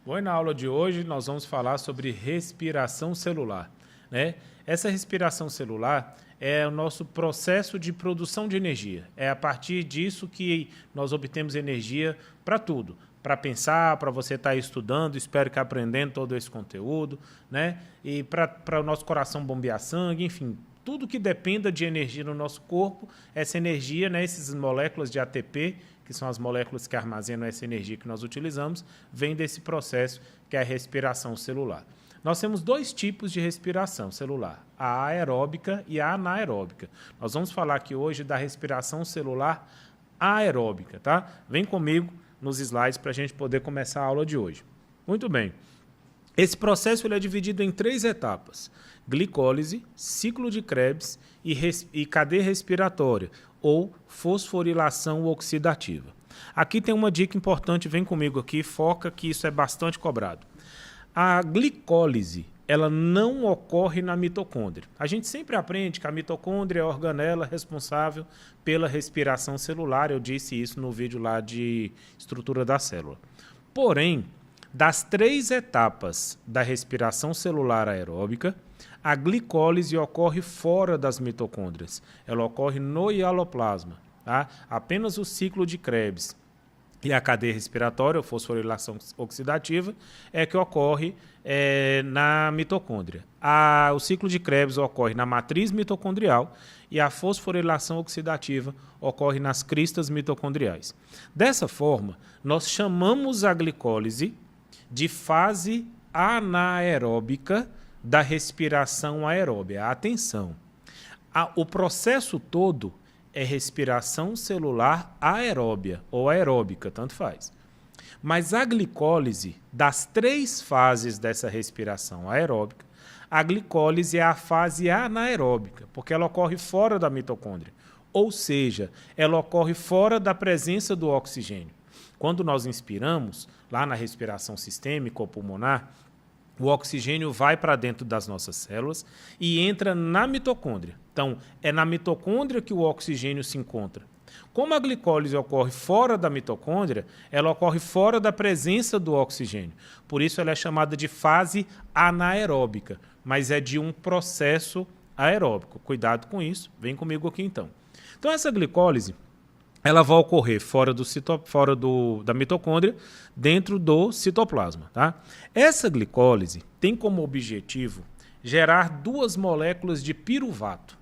Bom, e na aula de hoje nós vamos falar sobre respiração celular, né? Essa respiração celular é o nosso processo de produção de energia. É a partir disso que nós obtemos energia para tudo. Para pensar, para você estar estudando, espero que aprendendo todo esse conteúdo, né? E para o nosso coração bombear sangue, enfim, tudo que dependa de energia no nosso corpo, essa energia, né, essas moléculas de ATP, que são as moléculas que armazenam essa energia que nós utilizamos, vem desse processo que é a respiração celular. Nós temos dois tipos de respiração celular, a aeróbica e a anaeróbica. Nós vamos falar aqui hoje da respiração celular aeróbica, tá? Vem comigo nos slides para a gente poder começar a aula de hoje. Muito bem. Esse processo ele é dividido em 3 etapas: glicólise, ciclo de Krebs e cadeia respiratória, ou fosforilação oxidativa. Aqui tem uma dica importante, vem comigo aqui, foca que isso é bastante cobrado. A glicólise, ela não ocorre na mitocôndria. A gente sempre aprende que a mitocôndria é a organela responsável pela respiração celular, eu disse isso no vídeo lá de estrutura da célula. Porém, das 3 etapas da respiração celular aeróbica, a glicólise ocorre fora das mitocôndrias. Ela ocorre no hialoplasma. Tá? Apenas o ciclo de Krebs e a cadeia respiratória, ou fosforilação oxidativa, é que ocorre na mitocôndria. O ciclo de Krebs ocorre na matriz mitocondrial e a fosforilação oxidativa ocorre nas cristas mitocondriais. Dessa forma, nós chamamos a glicólise de fase anaeróbica da respiração aeróbia. Atenção, o processo todo é respiração celular aeróbia ou aeróbica, tanto faz. Mas a glicólise, das 3 fases dessa respiração aeróbica, a glicólise é a fase anaeróbica, porque ela ocorre fora da mitocôndria, ou seja, ela ocorre fora da presença do oxigênio. Quando nós inspiramos, lá na respiração sistêmica ou pulmonar, o oxigênio vai para dentro das nossas células e entra na mitocôndria. Então, é na mitocôndria que o oxigênio se encontra. Como a glicólise ocorre fora da mitocôndria, ela ocorre fora da presença do oxigênio. Por isso, ela é chamada de fase anaeróbica, mas é de um processo aeróbico. Cuidado com isso, vem comigo aqui então. Então, essa glicólise, ela vai ocorrer fora da mitocôndria, dentro do citoplasma. Tá? Essa glicólise tem como objetivo gerar 2 moléculas de piruvato.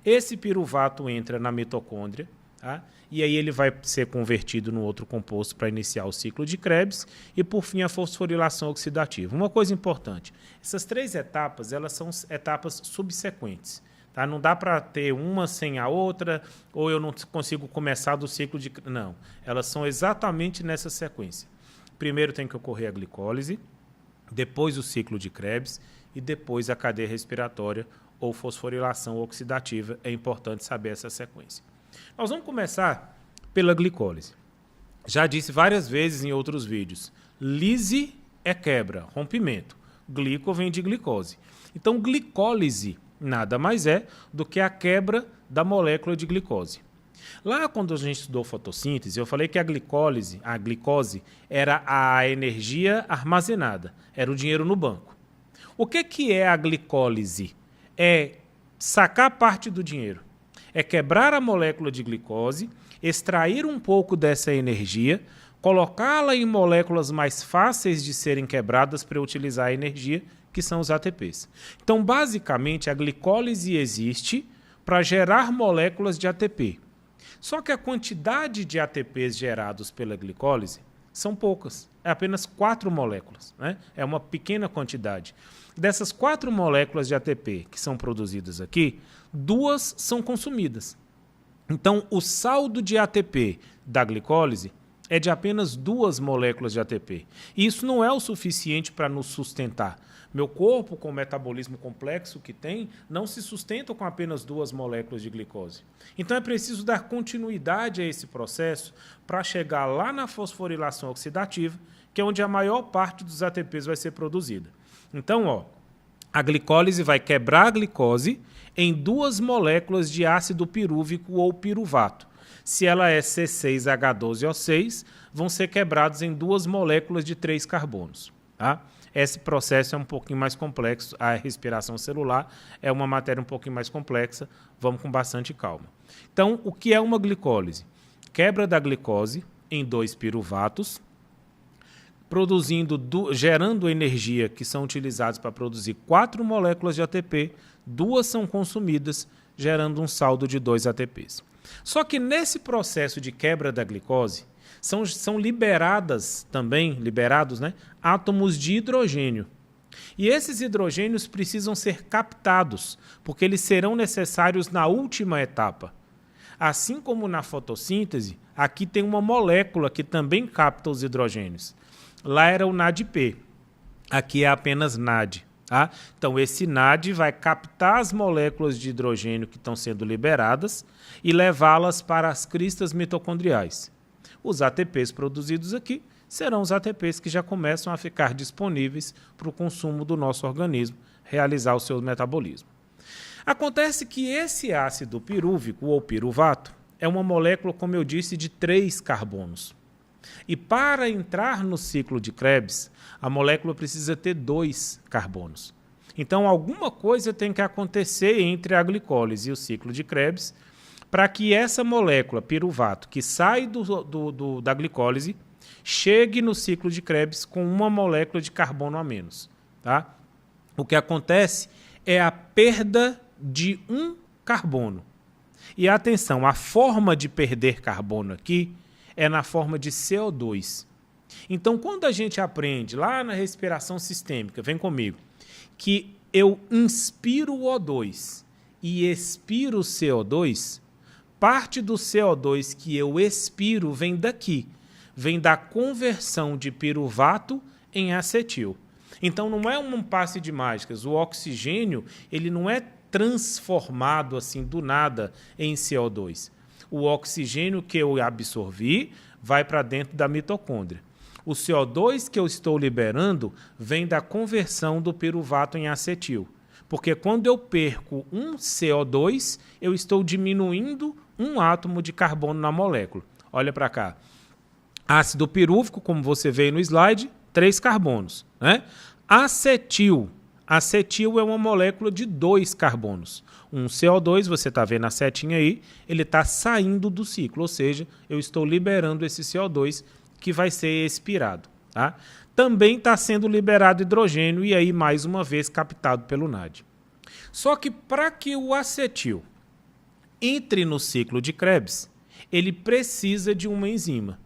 Esse piruvato entra na mitocôndria, tá? E aí ele vai ser convertido no outro composto para iniciar o ciclo de Krebs e, por fim, a fosforilação oxidativa. Uma coisa importante, essas 3 etapas elas são etapas subsequentes. Tá? Não dá para ter uma sem a outra, ou eu não consigo começar do ciclo de... Não, elas são exatamente nessa sequência. Primeiro tem que ocorrer a glicólise, depois o ciclo de Krebs e depois a cadeia respiratória ou fosforilação oxidativa. É importante saber essa sequência. Nós vamos começar pela glicólise. Já disse várias vezes em outros vídeos, lise é quebra, rompimento. Glico vem de glicose. Então, glicólise nada mais é do que a quebra da molécula de glicose. Lá, quando a gente estudou fotossíntese, eu falei que a glicose, era a energia armazenada, era o dinheiro no banco. O que é a glicólise? É sacar parte do dinheiro, é quebrar a molécula de glicose, extrair um pouco dessa energia, colocá-la em moléculas mais fáceis de serem quebradas para utilizar a energia, que são os ATPs. Então, basicamente, a glicólise existe para gerar moléculas de ATP. Só que a quantidade de ATPs gerados pela glicólise são poucas. É apenas 4 moléculas, né? É uma pequena quantidade. Dessas 4 moléculas de ATP que são produzidas aqui, 2 são consumidas. Então, o saldo de ATP da glicólise é de apenas 2 moléculas de ATP. E isso não é o suficiente para nos sustentar. Meu corpo, com o metabolismo complexo que tem, não se sustenta com apenas 2 moléculas de glicose. Então é preciso dar continuidade a esse processo para chegar lá na fosforilação oxidativa, que é onde a maior parte dos ATPs vai ser produzida. Então, a glicólise vai quebrar a glicose em 2 moléculas de ácido pirúvico ou piruvato. Se ela é C6H12O6, vão ser quebrados em 2 moléculas de 3 carbonos. Tá? Esse processo é um pouquinho mais complexo, a respiração celular é uma matéria um pouquinho mais complexa, vamos com bastante calma. Então, o que é uma glicólise? Quebra da glicose em 2 piruvatos, gerando energia que são utilizadas para produzir 4 moléculas de ATP, 2 são consumidas, gerando um saldo de 2 ATPs. Só que nesse processo de quebra da glicose, são liberados, né, átomos de hidrogênio. E esses hidrogênios precisam ser captados, porque eles serão necessários na última etapa. Assim como na fotossíntese, aqui tem uma molécula que também capta os hidrogênios. Lá era o NADP, aqui é apenas NAD. Tá? Então, esse NAD vai captar as moléculas de hidrogênio que estão sendo liberadas e levá-las para as cristas mitocondriais. Os ATPs produzidos aqui serão os ATPs que já começam a ficar disponíveis para o consumo do nosso organismo, realizar o seu metabolismo. Acontece que esse ácido pirúvico ou piruvato é uma molécula, como eu disse, de 3 carbonos. E para entrar no ciclo de Krebs, a molécula precisa ter 2 carbonos. Então, alguma coisa tem que acontecer entre a glicólise e o ciclo de Krebs para que essa molécula, piruvato, que sai da glicólise, chegue no ciclo de Krebs com uma molécula de carbono a menos. Tá? O que acontece é a perda de um carbono. E atenção, a forma de perder carbono aqui é na forma de CO2. Então, quando a gente aprende lá na respiração sistêmica, vem comigo, que eu inspiro o O2 e expiro o CO2, parte do CO2 que eu expiro vem daqui, vem da conversão de piruvato em acetil. Então, não é um passe de mágicas. O oxigênio ele não é transformado assim do nada em CO2. O oxigênio que eu absorvi vai para dentro da mitocôndria. O CO2 que eu estou liberando vem da conversão do piruvato em acetil. Porque quando eu perco um CO2, eu estou diminuindo um átomo de carbono na molécula. Olha para cá. Ácido pirúvico, como você vê no slide, 3 carbonos. Né? Acetil. Acetil é uma molécula de 2 carbonos. Um CO2, você está vendo a setinha aí, ele está saindo do ciclo, ou seja, eu estou liberando esse CO2 que vai ser expirado. Tá? Também está sendo liberado hidrogênio e aí, mais uma vez, captado pelo NAD. Só que para que o acetil entre no ciclo de Krebs, ele precisa de uma enzima.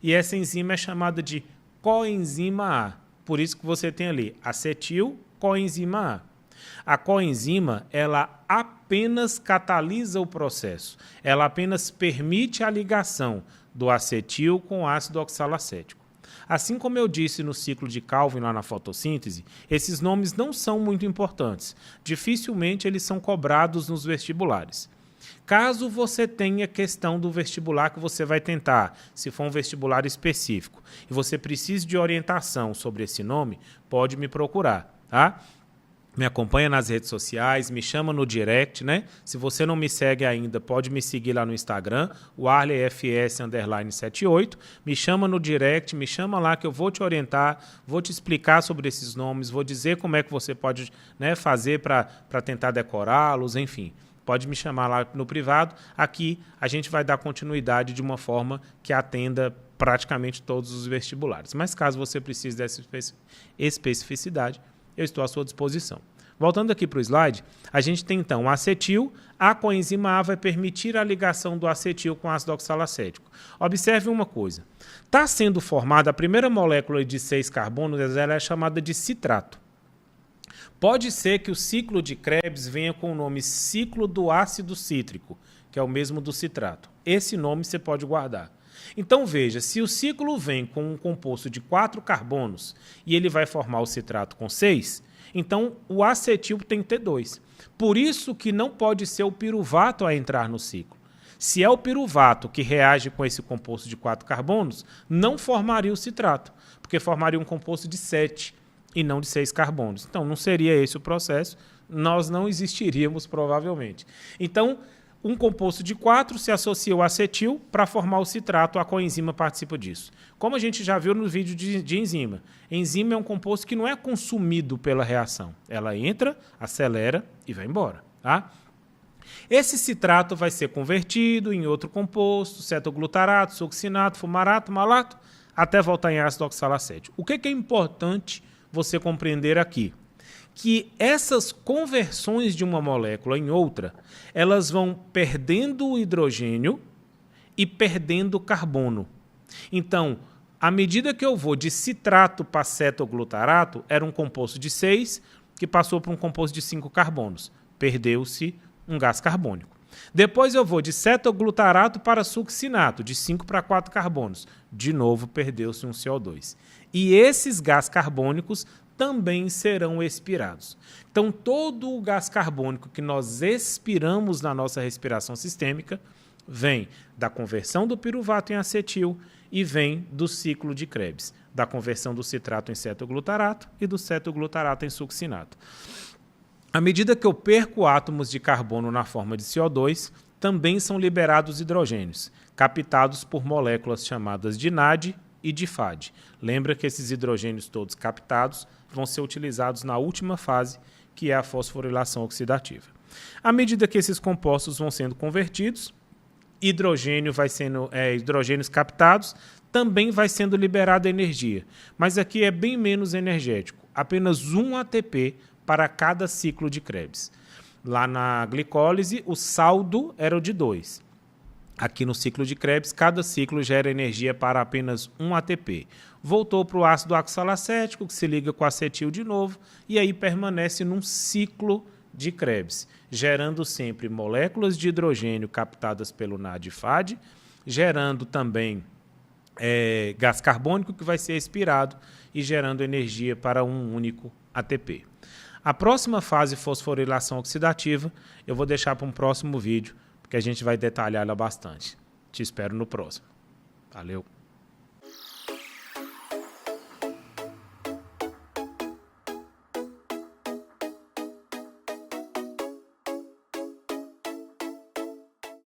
E essa enzima é chamada de coenzima A. Por isso que você tem ali acetil, coenzima A. A coenzima, ela apenas catalisa o processo. Ela apenas permite a ligação do acetil com o ácido oxalacético. Assim como eu disse no ciclo de Calvin lá na fotossíntese, esses nomes não são muito importantes. Dificilmente eles são cobrados nos vestibulares. Caso você tenha questão do vestibular que você vai tentar, se for um vestibular específico, e você precise de orientação sobre esse nome, pode me procurar, tá? Me acompanha nas redes sociais, me chama no direct, né? Se você não me segue ainda, pode me seguir lá no Instagram, o arleyfs_78. Me chama no direct, me chama lá que eu vou te orientar, vou te explicar sobre esses nomes, vou dizer como é que você pode, né, fazer para tentar decorá-los, enfim. Pode me chamar lá no privado. Aqui a gente vai dar continuidade de uma forma que atenda praticamente todos os vestibulares. Mas caso você precise dessa especificidade, eu estou à sua disposição. Voltando aqui para o slide, a gente tem então o acetil, a coenzima A vai permitir a ligação do acetil com ácido oxalacético. Observe uma coisa, está sendo formada a primeira molécula de 6 carbonos, ela é chamada de citrato. Pode ser que o ciclo de Krebs venha com o nome ciclo do ácido cítrico, que é o mesmo do citrato. Esse nome você pode guardar. Então veja, se o ciclo vem com um composto de 4 carbonos e ele vai formar o citrato com 6, então o acetil tem que ter 2. Por isso que não pode ser o piruvato a entrar no ciclo. Se é o piruvato que reage com esse composto de 4 carbonos, não formaria o citrato, porque formaria um composto de 7 e não de 6 carbonos. Então não seria esse o processo, nós não existiríamos provavelmente. Então, Um composto de 4 se associa ao acetil para formar o citrato, a coenzima participa disso. Como a gente já viu no vídeo de enzima, enzima é um composto que não é consumido pela reação. Ela entra, acelera e vai embora. Tá? Esse citrato vai ser convertido em outro composto, cetoglutarato, succinato, fumarato, malato, até voltar em ácido oxalacético. O que é importante você compreender aqui? Que essas conversões de uma molécula em outra, elas vão perdendo o hidrogênio e perdendo o carbono. Então, à medida que eu vou de citrato para cetoglutarato, era um composto de 6, que passou para um composto de 5 carbonos. Perdeu-se um gás carbônico. Depois eu vou de cetoglutarato para succinato, de 5 para 4 carbonos. De novo, perdeu-se um CO2. E esses gás carbônicos também serão expirados. Então, todo o gás carbônico que nós expiramos na nossa respiração sistêmica vem da conversão do piruvato em acetil e vem do ciclo de Krebs, da conversão do citrato em cetoglutarato e do cetoglutarato em succinato. À medida que eu perco átomos de carbono na forma de CO2, também são liberados hidrogênios, captados por moléculas chamadas de NAD e de FAD. Lembra que esses hidrogênios todos captados vão ser utilizados na última fase, que é a fosforilação oxidativa. À medida que esses compostos vão sendo convertidos, hidrogênios captados, também vai sendo liberada energia. Mas aqui é bem menos energético, apenas 1 ATP para cada ciclo de Krebs. Lá na glicólise, o saldo era o de 2. Aqui no ciclo de Krebs, cada ciclo gera energia para apenas 1 ATP. Voltou para o ácido oxalacético, que se liga com acetil de novo, e aí permanece num ciclo de Krebs, gerando sempre moléculas de hidrogênio captadas pelo NAD e FAD, gerando também gás carbônico que vai ser expirado e gerando energia para um único ATP. A próxima fase, fosforilação oxidativa, eu vou deixar para um próximo vídeo, porque a gente vai detalhar ela bastante. Te espero no próximo. Valeu!